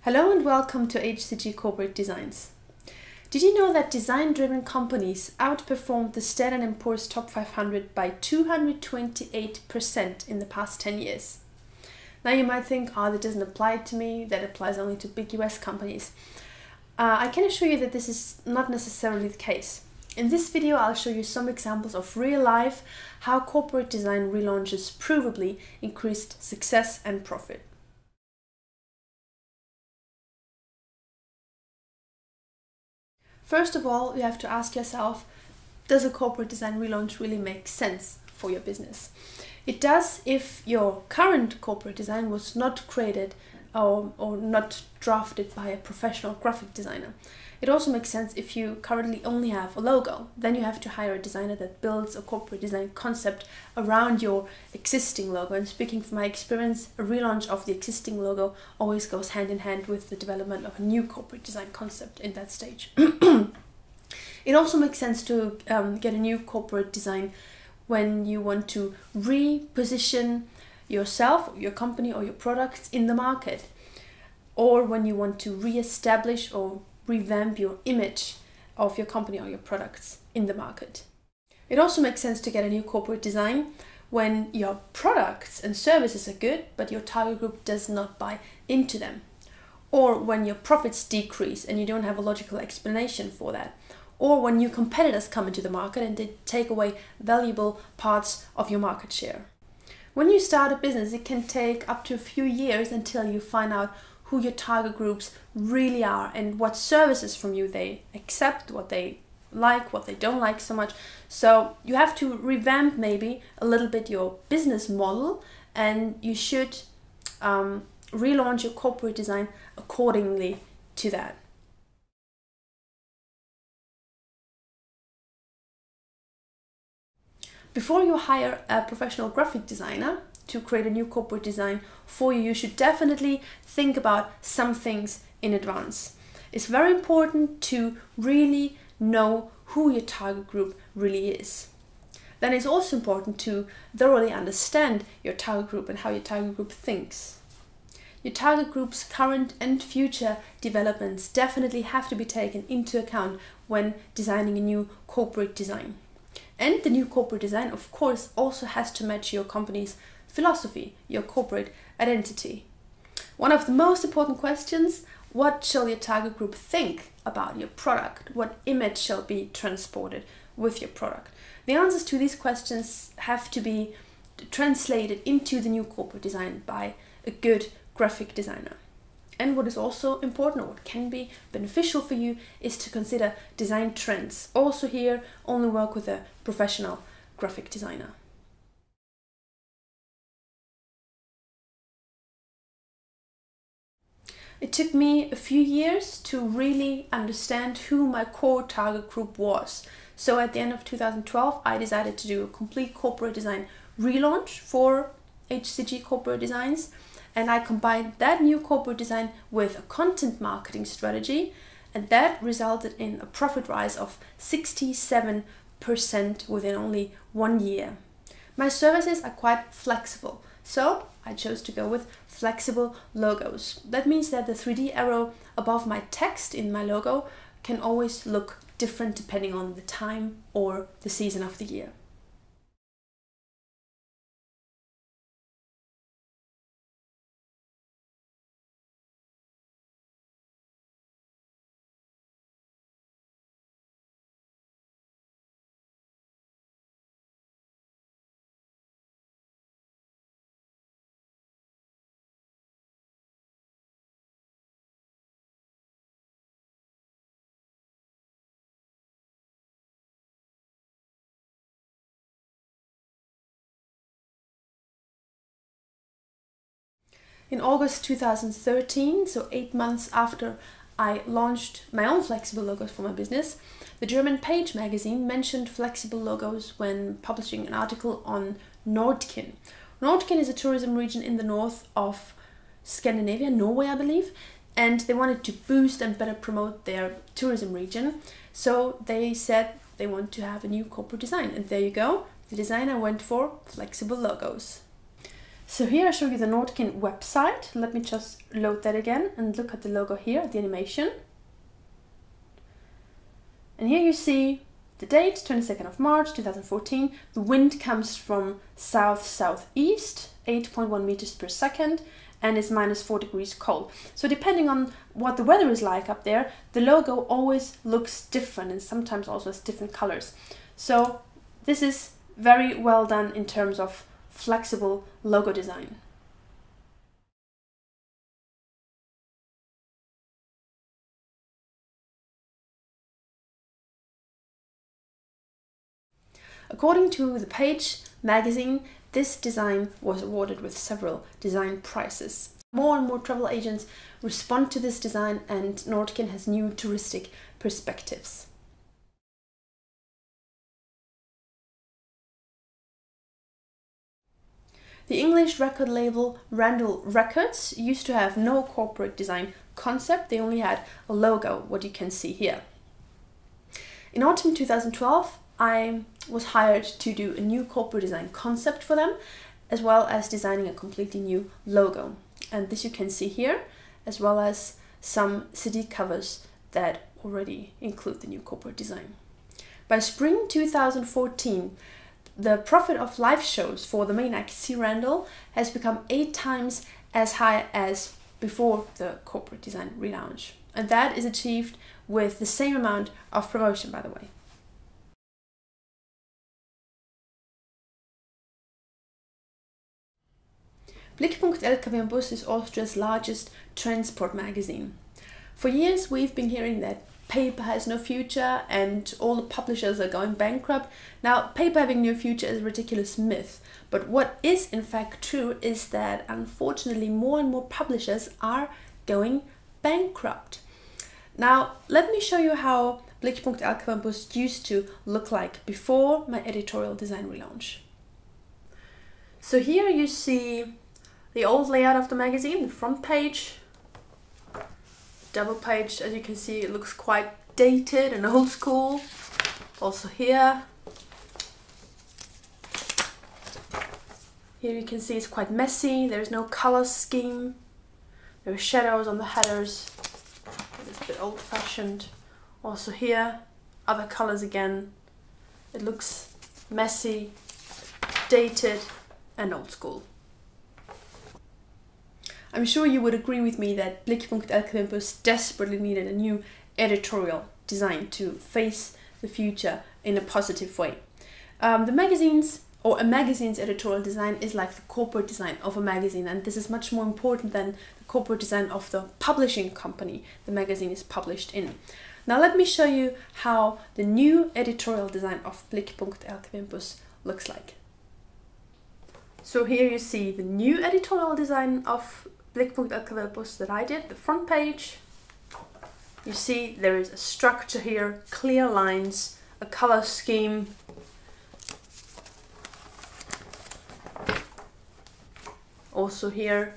Hello and welcome to HCG Corporate Designs. Did you know that design-driven companies outperformed the Standard & Poor's Top 500 by 228% in the past 10 years? Now you might think, that doesn't apply to me, that applies only to big US companies. I can assure you that this is not necessarily the case. In this video, I'll show you some examples of real life, how corporate design relaunches provably increased success and profit. First of all, you have to ask yourself, does a corporate design relaunch really make sense for your business? It does if your current corporate design was not created or not drafted by a professional graphic designer. It also makes sense if you currently only have a logo. Then you have to hire a designer that builds a corporate design concept around your existing logo. And speaking from my experience, a relaunch of the existing logo always goes hand in hand with the development of a new corporate design concept in that stage. It also makes sense to get a new corporate design when you want to reposition yourself, your company or your products in the market, or when you want to re-establish or revamp your image of your company or your products in the market. It also makes sense to get a new corporate design when your products and services are good, but your target group does not buy into them, or when your profits decrease and you don't have a logical explanation for that, or when new competitors come into the market and they take away valuable parts of your market share. When you start a business, it can take up to a few years until you find out who your target groups really are and what services from you they accept, what they like, what they don't like so much. So you have to revamp maybe a little bit your business model, and you should relaunch your corporate design accordingly to that. Before you hire a professional graphic designer to create a new corporate design for you, you should definitely think about some things in advance. It's very important to really know who your target group really is. Then it's also important to thoroughly understand your target group and how your target group thinks. Your target group's current and future developments definitely have to be taken into account when designing a new corporate design. And the new corporate design, of course, also has to match your company's philosophy, your corporate identity. One of the most important questions: what shall your target group think about your product? What image shall be transported with your product? The answers to these questions have to be translated into the new corporate design by a good graphic designer. And what is also important, or what can be beneficial for you, is to consider design trends. Also here, only work with a professional graphic designer. It took me a few years to really understand who my core target group was. So at the end of 2012, I decided to do a complete corporate design relaunch for HCG Corporate Designs. And I combined that new corporate design with a content marketing strategy, and that resulted in a profit rise of 67% within only 1 year. My services are quite flexible, so I chose to go with flexible logos. That means that the 3D arrow above my text in my logo can always look different depending on the time or the season of the year. In August 2013, so 8 months after I launched my own flexible logos for my business, the German Page magazine mentioned flexible logos when publishing an article on Nordkyn. Nordkyn is a tourism region in the north of Scandinavia, Norway I believe, and they wanted to boost and better promote their tourism region. So they said they want to have a new corporate design, and there you go, the design I went for: flexible logos. So here I show you the Nordkyn website. Let me just load that again and look at the logo here, the animation. And here you see the date, 22nd of March 2014. The wind comes from south-southeast, 8.1 meters per second, and is -4 degrees cold. So depending on what the weather is like up there, the logo always looks different and sometimes also has different colors. So this is very well done in terms of flexible logo design. According to the Page magazine, this design was awarded with several design prizes. More and more travel agents respond to this design, and Nordkyn has new touristic perspectives. The English record label Randall Records used to have no corporate design concept. They only had a logo, what you can see here. In autumn 2012, I was hired to do a new corporate design concept for them, as well as designing a completely new logo. And this you can see here, as well as some CD covers that already include the new corporate design. By spring 2014, the profit of live shows for the main act C. Randall has become 8 times as high as before the corporate design relaunch. And that is achieved with the same amount of promotion, by the way. Blickpunkt LKW BUS is Austria's largest transport magazine. For years we've been hearing that paper has no future and all the publishers are going bankrupt. Now, paper having no future is a ridiculous myth, but what is in fact true is that unfortunately more and more publishers are going bankrupt. Now, let me show you how Blickpunkt LKW BUS used to look like before my editorial design relaunch. So here you see the old layout of the magazine, the front page, double page. As you can see, it looks quite dated and old school. Also here you can see it's quite messy. There's no color scheme. There are shadows on the headers. It's a bit old-fashioned. Also here, other colors again. It looks messy, dated and old school. I'm sure you would agree with me that Blickpunkt LKW BUS desperately needed a new editorial design to face the future in a positive way. A magazine's editorial design is like the corporate design of a magazine, and this is much more important than the corporate design of the publishing company the magazine is published in. Now let me show you how the new editorial design of Blickpunkt LKW BUS looks like. So here you see the new editorial design of Blickpunkt LKW BUS that I did, the front page. You see there is a structure here, clear lines, a color scheme. Also here,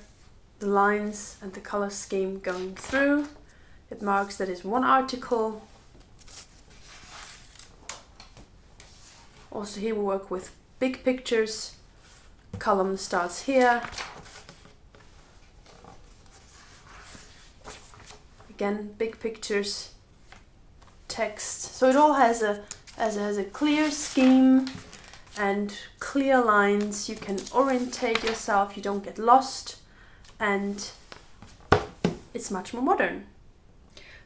the lines and the color scheme going through. It marks that is one article. Also here we work with big pictures. Column starts here. Again, big pictures, text. So it all has a clear scheme and clear lines. You can orientate yourself, you don't get lost, and it's much more modern.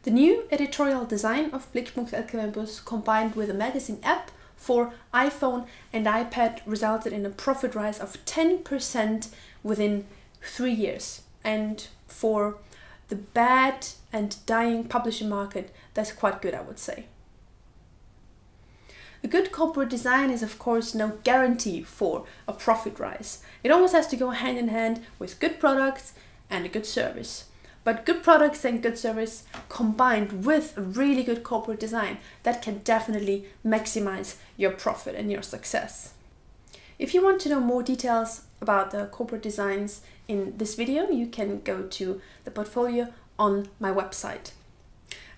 The new editorial design of Blickpunkt LKW BUS combined with a magazine app for iPhone and iPad resulted in a profit rise of 10% within 3 years. And for the bad and dying publishing market, that's quite good, I would say. A good corporate design is of course no guarantee for a profit rise. It always has to go hand in hand with good products and a good service. But good products and good service combined with a really good corporate design, that can definitely maximize your profit and your success. If you want to know more details about the corporate designs in this video, you can go to the portfolio on my website.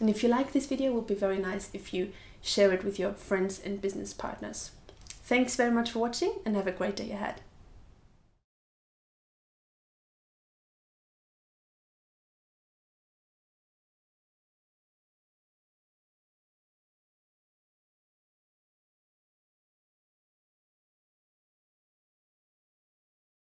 And if you like this video, it would be very nice if you share it with your friends and business partners. Thanks very much for watching and have a great day ahead.